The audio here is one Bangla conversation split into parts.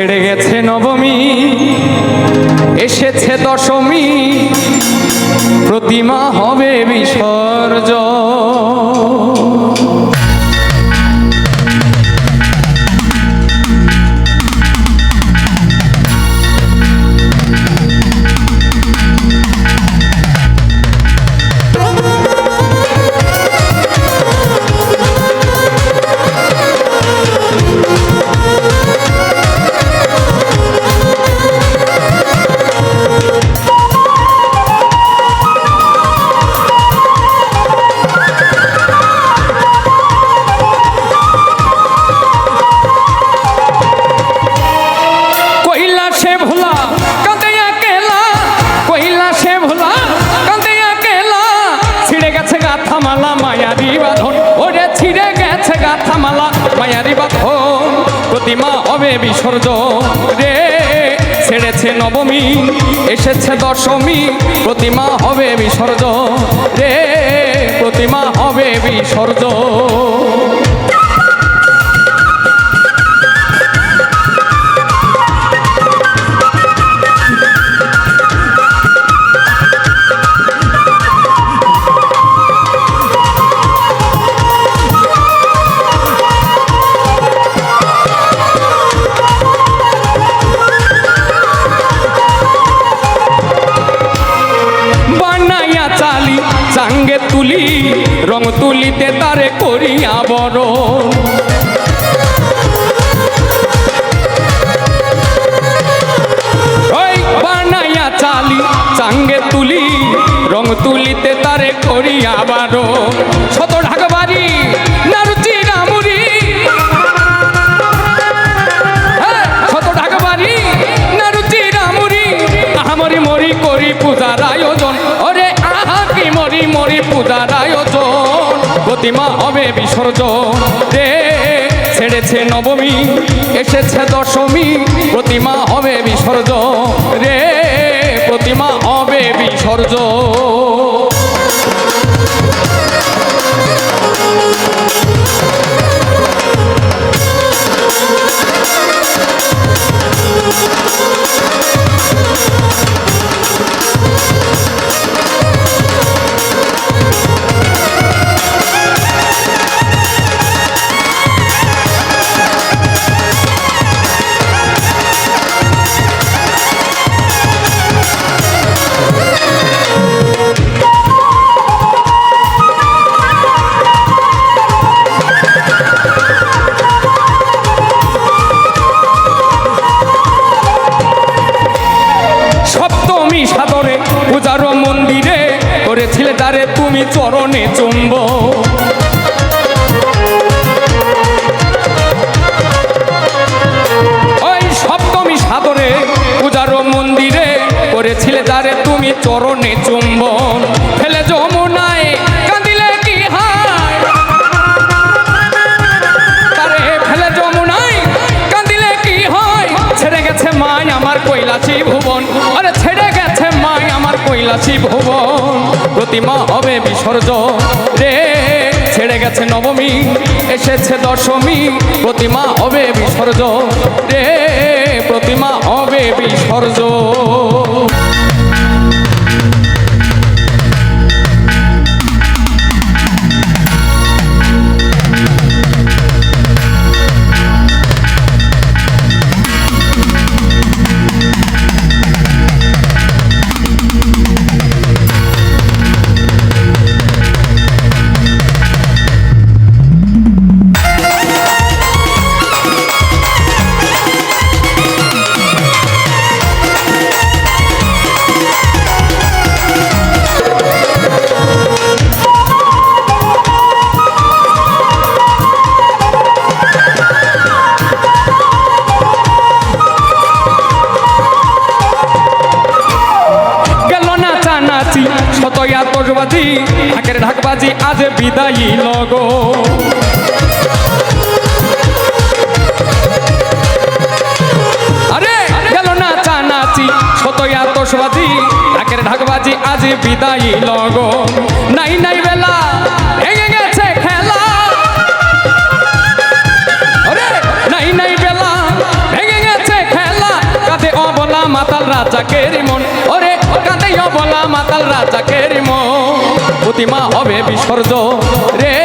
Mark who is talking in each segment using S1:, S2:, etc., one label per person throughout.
S1: ছেড়ে গেছে নবমী, এসেছে দশমী, প্রতিমা হবে বিসর্জন। প্রতিমা হবে বিসর্জন রে, ছেড়েছে নবমী, এসেছে দশমী, প্রতিমা হবে বিসর্জন রে, প্রতিমা হবে বিসর্জন। চাঙ্গে তুলি রং তুলিতে তারে করিয়া বড়, ওই বানাইয়া চালি চাঙ্গে তুলি রং তুলিতে তারে করিয়া বড়। শত ঢাকবাড়ি নারুচি রামুরি, শত ঢাকবাড়ি নারুচি রামুরি, আহামরি মরি করি পূজার আয়োজন, ওরে মরি মরি পূজার আয়োজন, প্রতিমা হবে বিসর্জন রে, ছেড়েছে নবমী, এসেছে দশমী, প্রতিমা হবে বিসর্জন রে, প্রতিমা হবে বিসর্জন। পূজার মন্দিরে করেছিলে তারে তুমি চরণে চুম্ব, ওই সপ্তমী সাদরে পূজার মন্দিরে করেছিলে তারে তুমি চরণে চুম্বন, ফেলে যমুনায় কাঁদিলে কি হয়, তারে ফেলে যমুনায় কাঁদিলে কি হয়, ছেড়ে গেছে মাই আমার কৈলাসী ভুবন, আরে ছেড়ে গেছে মাই আমার কৈলাসী ভুবন, প্রতিমা হবে বিসর্জন রে, ছেড়ে গেছে নবমী, এসেছে দশমী, প্রতিমা হবে বিসর্জন রে, প্রতিমা হবে বিসর্জন। আতশবাজি ঢাকের ঢাকবাজি আজ বিদায়ী লগো, আরে গেল না চা নাচি শতই আতশবাজি ঢাকের ঢাকবাজি আজ বিদায়ী লগো, নাই নাই বেলা ভেঙে গেছে খেলা, আরে নাই নাই বেলা ভেঙে গেছে খেলা, রাজাকের মন, ওরে কাঁদে অবলা মাতাল রাজাকের মন। প্রতিমা হবে বিসর্জন রে,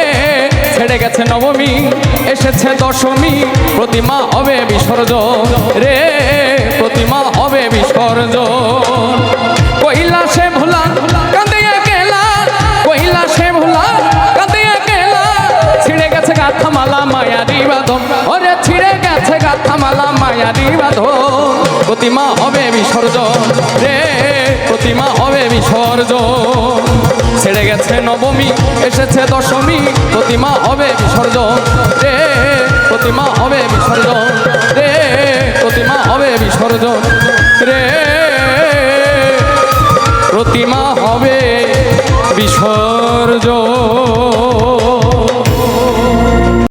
S1: ছেড়ে গেছে নবমী এসেছে দশমী, প্রতিমা হবে বিসর্জন রে, প্রতিমা হবে বিসর্জন। কৈলাসে ভোলা কাঁদিয়া গেলা, কৈলাসে ভোলা কাঁদিয়া গেলা, ছিঁড়ে গেছে গাথামালা মায়ারি বাঁধন, ওরে ছিঁড়ে গেছে গাথামালা মায়ারি বাঁধন। প্রতিমা হবে বিসর্জন রে, প্রতিমা হবে বিসর্জন। ছেড়ে গেছে নবমী এসেছে দশমী, প্রতিমা হবে বিসর্জন রে, প্রতিমা হবে বিসর্জন রে, প্রতিমা হবে বিসর্জন রে, প্রতিমা হবে বিসর্জন।